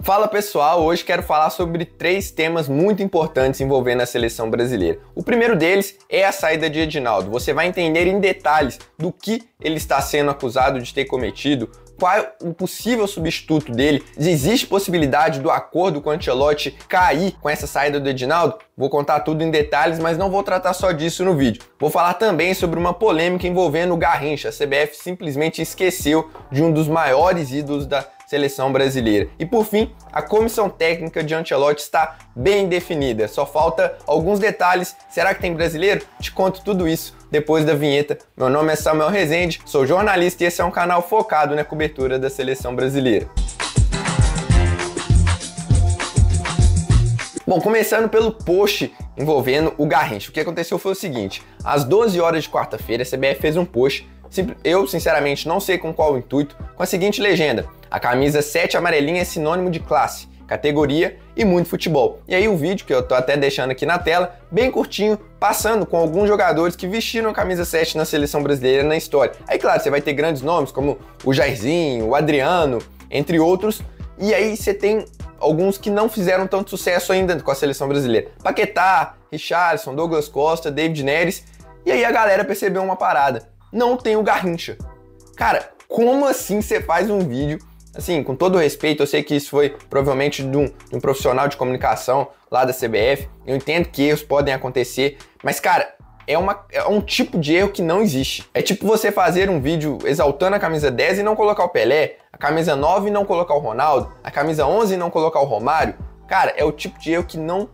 Fala pessoal, hoje quero falar sobre 3 temas muito importantes envolvendo a seleção brasileira. O primeiro deles é a saída de Edinaldo. Você vai entender em detalhes do que ele está sendo acusado de ter cometido, qual é o possível substituto dele, existe possibilidade do acordo com o Ancelotti cair com essa saída do Edinaldo? Vou contar tudo em detalhes, mas não vou tratar só disso no vídeo. Vou falar também sobre uma polêmica envolvendo o Garrincha. A CBF simplesmente esqueceu de um dos maiores ídolos da seleção brasileira. E por fim, a comissão técnica de Ancelotti está bem definida. Só falta alguns detalhes. Será que tem brasileiro? Te conto tudo isso depois da vinheta. Meu nome é Samuel Rezende, sou jornalista e esse é um canal focado na cobertura da seleção brasileira. Bom, começando pelo post envolvendo o Garrincha. O que aconteceu foi o seguinte: às 12 horas de quarta-feira, a CBF fez um post. Eu, sinceramente, não sei com qual intuito, com a seguinte legenda: a camisa 7 amarelinha é sinônimo de classe, categoria e muito futebol. E aí o vídeo, que eu tô até deixando aqui na tela, bem curtinho, passando com alguns jogadores que vestiram a camisa 7 na seleção brasileira na história. Aí, claro, você vai ter grandes nomes como o Jairzinho, o Adriano, entre outros, e aí você tem alguns que não fizeram tanto sucesso ainda com a seleção brasileira. Paquetá, Richarlison, Douglas Costa, David Neres, e aí a galera percebeu uma parada: não tem o Garrincha. Cara, como assim você faz um vídeo, assim, com todo respeito, eu sei que isso foi provavelmente de um profissional de comunicação lá da CBF, eu entendo que erros podem acontecer, mas cara, é um tipo de erro que não existe. É tipo você fazer um vídeo exaltando a camisa 10 e não colocar o Pelé, a camisa 9 e não colocar o Ronaldo, a camisa 11 e não colocar o Romário. Cara, é o tipo de erro que não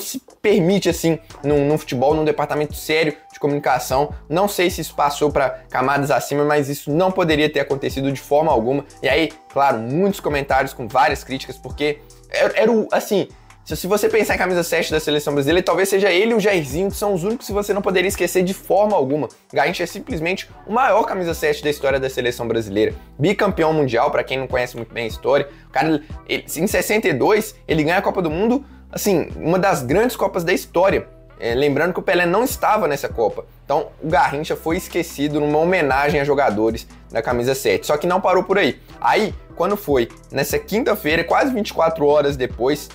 se permite assim num futebol, num departamento sério de comunicação. Não sei se isso passou para camadas acima, mas isso não poderia ter acontecido de forma alguma. E aí, claro, muitos comentários com várias críticas, porque era assim, se você pensar em camisa 7 da seleção brasileira, talvez seja ele e o Jairzinho, que são os únicos que você não poderia esquecer de forma alguma. Garrincha é simplesmente o maior camisa 7 da história da seleção brasileira. Bicampeão mundial, para quem não conhece muito bem a história. O cara, em 62, ele ganha a Copa do Mundo, assim, uma das grandes Copas da história. Lembrando que o Pelé não estava nessa Copa. Então, o Garrincha foi esquecido numa homenagem a jogadores da camisa 7. Só que não parou por aí. Aí, quando foi nessa quinta-feira, quase 24 horas depois,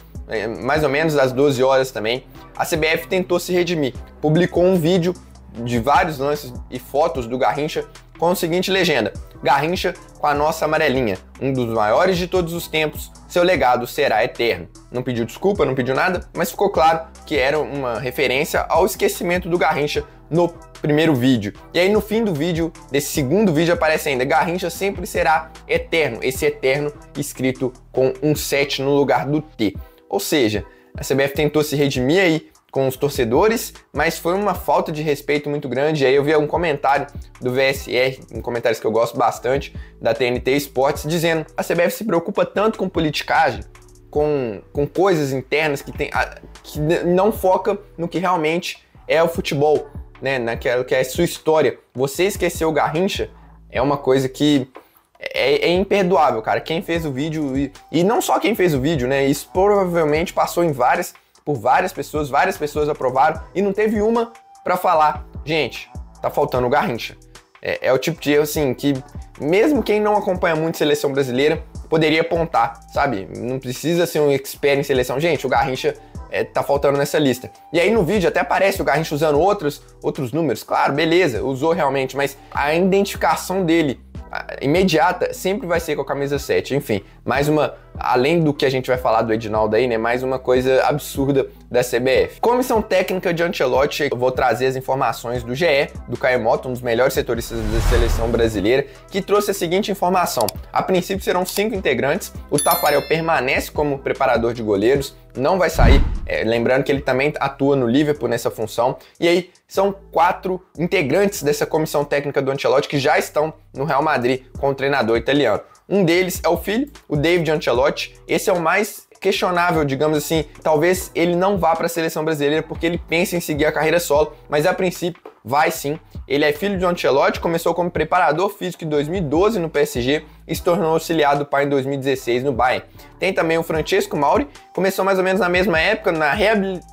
mais ou menos às 12 horas também, a CBF tentou se redimir. Publicou um vídeo de vários lances e fotos do Garrincha com a seguinte legenda: Garrincha com a nossa amarelinha, um dos maiores de todos os tempos, seu legado será eterno. Não pediu desculpa, não pediu nada, mas ficou claro que era uma referência ao esquecimento do Garrincha no primeiro vídeo. E aí no fim do vídeo, desse segundo vídeo, aparece ainda: Garrincha sempre será eterno, esse eterno escrito com um 7 no lugar do T. Ou seja, a CBF tentou se redimir aí com os torcedores, mas foi uma falta de respeito muito grande. Aí eu vi um comentário do VSR, um comentário que eu gosto bastante, da TNT Esportes, dizendo: a CBF se preocupa tanto com politicagem, com coisas internas que não foca no que realmente é o futebol, né, naquilo que é a sua história. Você esqueceu o Garrincha é uma coisa que é imperdoável, cara. Quem fez o vídeo, e não só quem fez o vídeo, né, isso provavelmente passou por várias pessoas aprovaram e não teve uma pra falar: gente, tá faltando o Garrincha. É o tipo de erro, assim, que mesmo quem não acompanha muito seleção brasileira poderia apontar, sabe? Não precisa ser um expert em seleção. Gente, o Garrincha tá faltando nessa lista. E aí no vídeo até aparece o Garrincha usando outros números. Claro, beleza, usou realmente, mas a identificação dele imediata sempre vai ser com a camisa 7. Enfim, mais uma, além do que a gente vai falar do Edinaldo aí, né, mais uma coisa absurda da CBF. Comissão técnica de Ancelotti, eu vou trazer as informações do GE, do Caio Mota, um dos melhores setoristas da seleção brasileira, que trouxe a seguinte informação: a princípio serão 5 integrantes, o Tafarel permanece como preparador de goleiros, não vai sair, lembrando que ele também atua no Liverpool nessa função, e aí são 4 integrantes dessa comissão técnica do Ancelotti que já estão no Real Madrid com o treinador italiano. Um deles é o filho, o David Ancelotti. Esse é o mais questionável, digamos assim. Talvez ele não vá para a seleção brasileira porque ele pensa em seguir a carreira solo, mas a princípio vai sim. Ele é filho de Ancelotti, começou como preparador físico em 2012 no PSG e se tornou auxiliar do pai em 2016 no Bayern. Tem também o Francesco Mauri, começou mais ou menos na mesma época na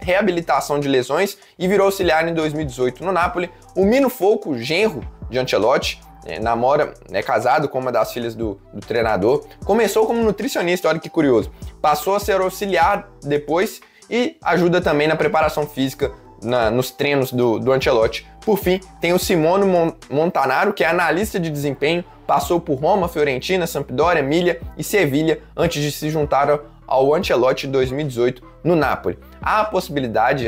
reabilitação de lesões e virou auxiliar em 2018 no Napoli. O Mino Folco, genro de Ancelotti, namora, é casado com uma das filhas do treinador. Começou como nutricionista, olha que curioso. Passou a ser auxiliar depois e ajuda também na preparação física, nos treinos do Ancelotti. Por fim, tem o Simone Montanaro, que é analista de desempenho, passou por Roma, Fiorentina, Sampdoria, Emilia e Sevilha antes de se juntar ao Ancelotti em 2018 no Napoli. Há a possibilidade,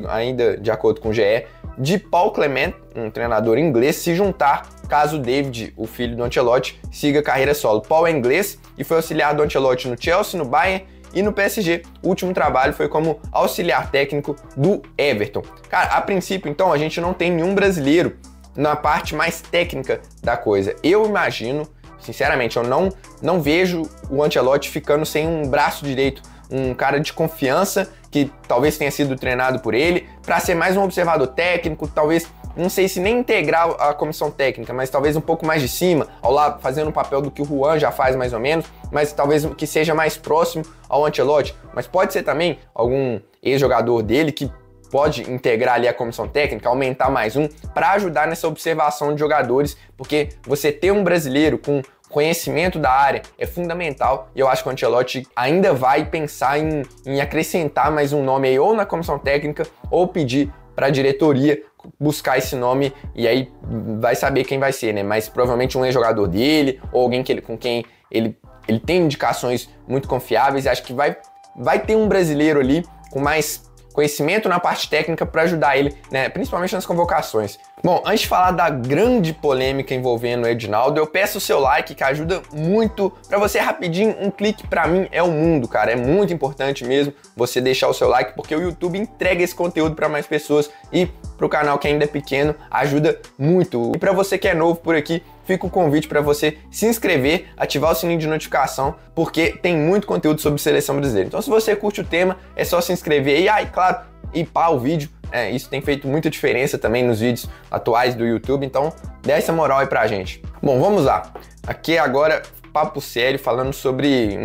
ainda de acordo com o GE, de Paul Clement, um treinador inglês, se juntar caso David, o filho do Ancelotti, siga carreira solo. Paul é inglês e foi auxiliar do Ancelotti no Chelsea, no Bayern e no PSG. O último trabalho foi como auxiliar técnico do Everton. Cara, a princípio, então, a gente não tem nenhum brasileiro na parte mais técnica da coisa. Eu imagino, sinceramente, eu não vejo o Ancelotti ficando sem um braço direito, um cara de confiança que talvez tenha sido treinado por ele, para ser mais um observador técnico, talvez, não sei se nem integrar a comissão técnica, mas talvez um pouco mais de cima, ao lado, fazendo um papel do que o Juan já faz mais ou menos, mas talvez que seja mais próximo ao Ancelotti. Mas pode ser também algum ex-jogador dele que pode integrar ali a comissão técnica, aumentar mais um, para ajudar nessa observação de jogadores, porque você ter um brasileiro com conhecimento da área é fundamental, e eu acho que o Ancelotti ainda vai pensar em acrescentar mais um nome aí, ou na comissão técnica, ou pedir para a diretoria buscar esse nome, e aí vai saber quem vai ser, né? Mas provavelmente um ex-jogador dele, ou alguém com quem ele tem indicações muito confiáveis. Acho que vai ter um brasileiro ali com mais conhecimento na parte técnica para ajudar ele, né, principalmente nas convocações. Bom, antes de falar da grande polêmica envolvendo o Edinaldo, eu peço o seu like, que ajuda muito para você rapidinho. Um clique para mim é o mundo, cara. É muito importante mesmo você deixar o seu like, porque o YouTube entrega esse conteúdo para mais pessoas, e para o canal que ainda é pequeno ajuda muito. E para você que é novo por aqui, fica o convite para você se inscrever, ativar o sininho de notificação, porque tem muito conteúdo sobre seleção brasileira. Então, se você curte o tema, é só se inscrever e, claro, ipar o vídeo. Isso tem feito muita diferença também nos vídeos atuais do YouTube, então dê essa moral aí pra gente. Bom, vamos lá. Aqui agora, papo sério, falando sobre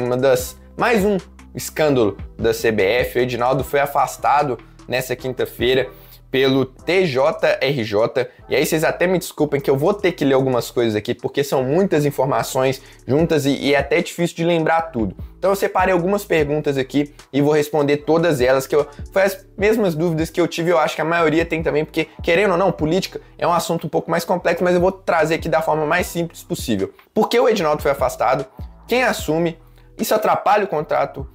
mais um escândalo da CBF. O Edinaldo foi afastado nessa quinta-feira pelo TJRJ, e aí vocês até me desculpem que eu vou ter que ler algumas coisas aqui, porque são muitas informações juntas e é até difícil de lembrar tudo. Então eu separei algumas perguntas aqui e vou responder todas elas, foi as mesmas dúvidas que eu tive, eu acho que a maioria tem também, porque, querendo ou não, política é um assunto um pouco mais complexo, mas eu vou trazer aqui da forma mais simples possível. Por que o Edinaldo foi afastado? Quem assume? Isso atrapalha o contrato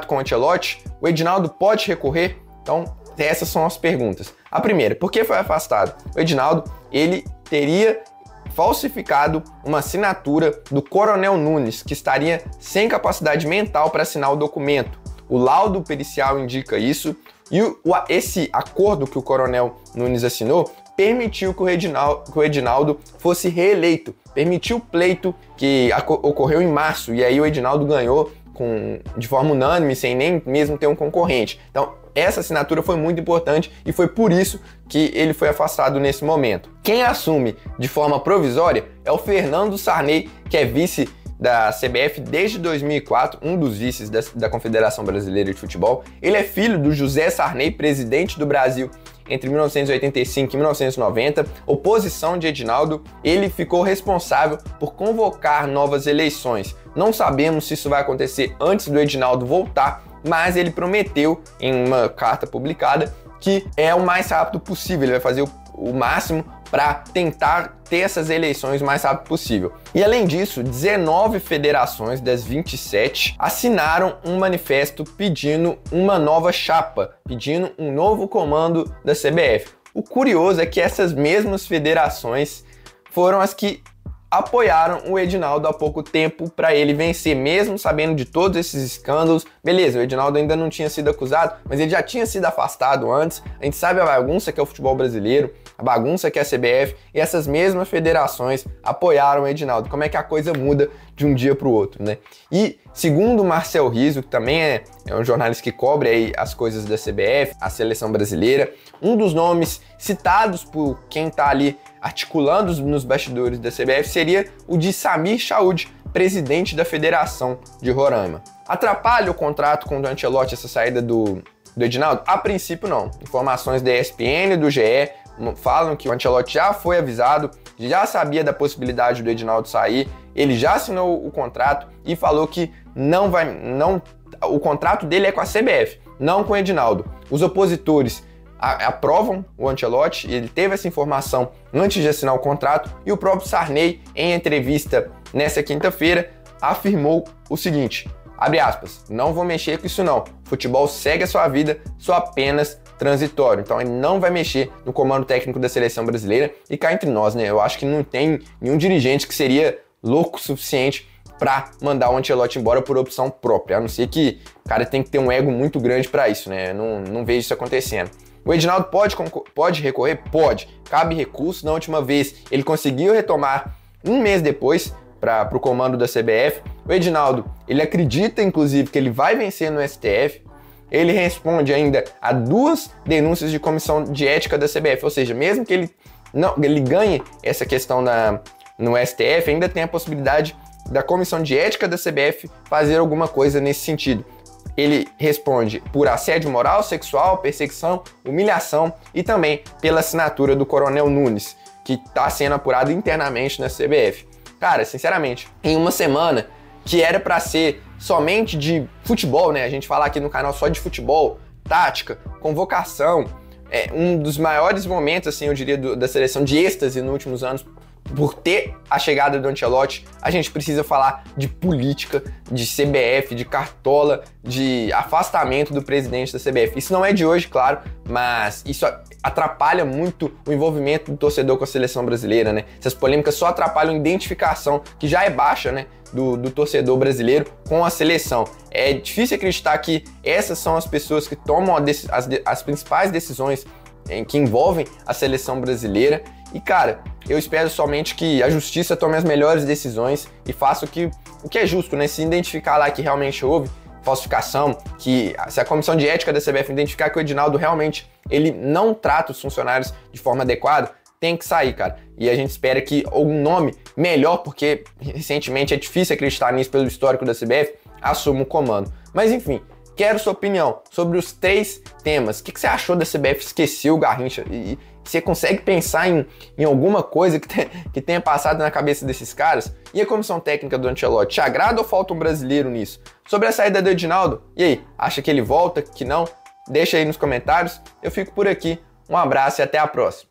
com o Ancelotti? O Edinaldo pode recorrer? Então, essas são as perguntas. A primeira, por que foi afastado? O Edinaldo, ele teria falsificado uma assinatura do Coronel Nunes, que estaria sem capacidade mental para assinar o documento. O laudo pericial indica isso, e esse acordo que o Coronel Nunes assinou permitiu que o Edinaldo fosse reeleito, permitiu o pleito que ocorreu em março, e aí o Edinaldo ganhou de forma unânime, sem nem mesmo ter um concorrente. Então, essa assinatura foi muito importante e foi por isso que ele foi afastado nesse momento. Quem assume de forma provisória é o Fernando Sarney, que é vice da CBF desde 2004, um dos vices da Confederação Brasileira de Futebol. Ele é filho do José Sarney, presidente do Brasil entre 1985 e 1990, oposição de Edinaldo. Ele ficou responsável por convocar novas eleições. Não sabemos se isso vai acontecer antes do Edinaldo voltar, mas ele prometeu em uma carta publicada que é o mais rápido possível, ele vai fazer o máximo para tentar ter essas eleições o mais rápido possível. E além disso, 19 federações das 27 assinaram um manifesto pedindo uma nova chapa, pedindo um novo comando da CBF. O curioso é que essas mesmas federações foram as que apoiaram o Edinaldo há pouco tempo para ele vencer, mesmo sabendo de todos esses escândalos. Beleza, o Edinaldo ainda não tinha sido acusado, mas ele já tinha sido afastado antes. A gente sabe a bagunça que é o futebol brasileiro, a bagunça que é a CBF, e essas mesmas federações apoiaram o Edinaldo. Como é que a coisa muda de um dia para o outro, né? E segundo o Marcel Rizzo, que também é um jornalista que cobre aí as coisas da CBF, a seleção brasileira, um dos nomes citados por quem está ali articulando nos bastidores da CBF seria o de Samir Chaud, presidente da Federação de Roraima. Atrapalha o contrato com o Ancelotti essa saída do Edinaldo? A princípio não. Informações da ESPN e do GE falam que o Ancelotti já foi avisado, já sabia da possibilidade do Edinaldo sair, ele já assinou o contrato e falou que o contrato dele é com a CBF, não com o Edinaldo. Os opositores aprovam o Ancelotti, ele teve essa informação antes de assinar o contrato, e o próprio Sarney, em entrevista nessa quinta-feira, afirmou o seguinte, abre aspas, não vou mexer com isso não, futebol segue a sua vida, sou apenas transitório. Então ele não vai mexer no comando técnico da seleção brasileira, e cá entre nós, né, eu acho que não tem nenhum dirigente que seria louco o suficiente para mandar o Ancelotti embora por opção própria, a não ser que o cara tem que ter um ego muito grande para isso, né, não vejo isso acontecendo. O Edinaldo pode recorrer? Pode. Cabe recurso. Na última vez ele conseguiu retomar um mês depois para o comando da CBF. O Edinaldo, ele acredita inclusive que ele vai vencer no STF. Ele responde ainda a 2 denúncias de comissão de ética da CBF, ou seja, mesmo que ele ganhe essa questão no STF, ainda tem a possibilidade da comissão de ética da CBF fazer alguma coisa nesse sentido. Ele responde por assédio moral, sexual, perseguição, humilhação e também pela assinatura do Coronel Nunes, que está sendo apurado internamente na CBF. Cara, sinceramente, em uma semana que era para ser somente de futebol, né? A gente falar aqui no canal só de futebol, tática, convocação, um dos maiores momentos, assim, eu diria, da seleção de êxtase nos últimos anos, por ter a chegada do Ancelotti, a gente precisa falar de política, de CBF, de cartola, de afastamento do presidente da CBF. Isso não é de hoje, claro, mas isso atrapalha muito o envolvimento do torcedor com a seleção brasileira, né? Essas polêmicas só atrapalham a identificação, que já é baixa, né, do torcedor brasileiro com a seleção. É difícil acreditar que essas são as pessoas que tomam as principais decisões que envolvem a seleção brasileira. E, cara, eu espero somente que a justiça tome as melhores decisões e faça o que é justo, né? Se identificar lá que realmente houve falsificação, que se a comissão de ética da CBF identificar que o Edinaldo realmente ele não trata os funcionários de forma adequada, tem que sair, cara. E a gente espera que algum nome melhor, porque recentemente é difícil acreditar nisso pelo histórico da CBF, assuma o comando. Mas, enfim, quero sua opinião sobre os 3 temas. O que você achou da CBF esquecer o Garrincha? E você consegue pensar em alguma coisa que tenha passado na cabeça desses caras? E a comissão técnica do Ancelotti, te agrada ou falta um brasileiro nisso? Sobre a saída do Edinaldo, e aí? Acha que ele volta, que não? Deixa aí nos comentários. Eu fico por aqui. Um abraço e até a próxima.